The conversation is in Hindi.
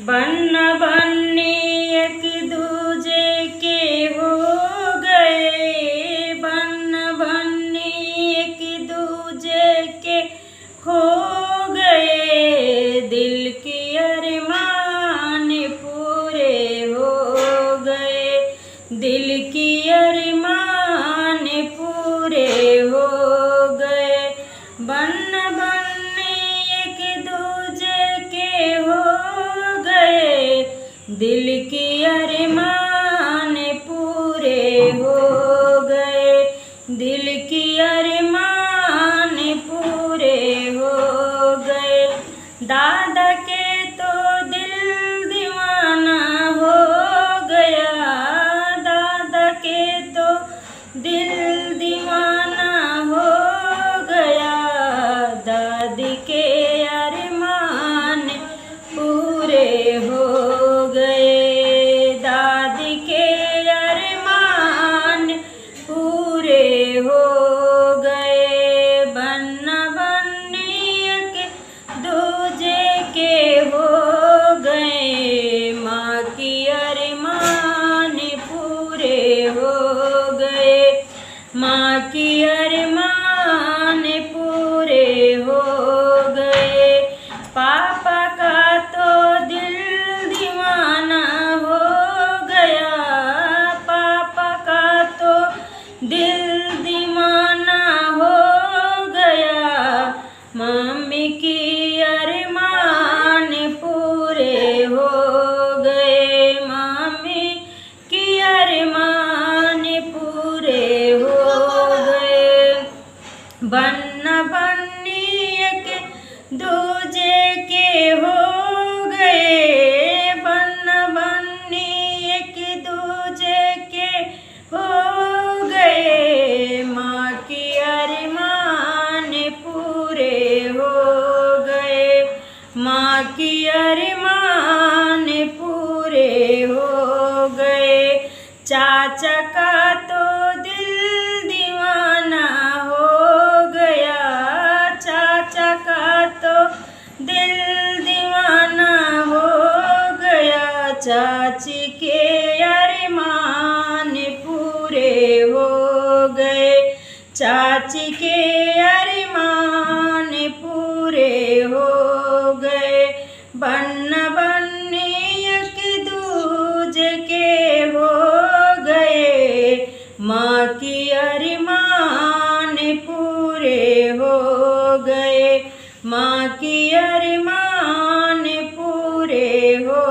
बन्न बन्नी एक दूजे के हो गए, बन्न बन्नी एक दूजे के हो गए, दिल की अरमान पूरे हो गए, दिल की अरमान पूरे हो गए। बन्न बन्नी एक दूजे के हो गए, दिल की अरमान पूरे हो गए, दिल की अरमान पूरे हो गए। दादा के तो दिल दीवाना हो गया, दादा के तो दिल दीवाना हो गया, दादी के अरमान पूरे हो गए, दादी के अरमान पूरे हो गए। बन्न बन्नी एक दूजे के हो गए, माँ की अरमान पूरे हो गए, माँ की अरमान पूरे हो गए। पापा का तो दिल दीवाना हो गया, पापा का तो दिल दीवाना हो गया, मम्मी की अरमान पूरे हो गए, मम्मी की अरमान पूरे हो गए। बन्न बन्नी एक दूजे के हो गए, बन्न बन्नी एक दूजे के हो गए, माँ की अरमान पूरे हो गए, माँ की अरमान पूरे हो गए। चाचा का तो दिल दीवाना हो गया, चाचा का तो दिल दीवाना हो गया, चाची के अरमान पूरे हो गए, चाची के अरमान पूरे हो गए। बन्न बन्नी एक दूजे के हो गए, माँ की अरमान पूरे हो गए, माँ की अरमान पूरे हो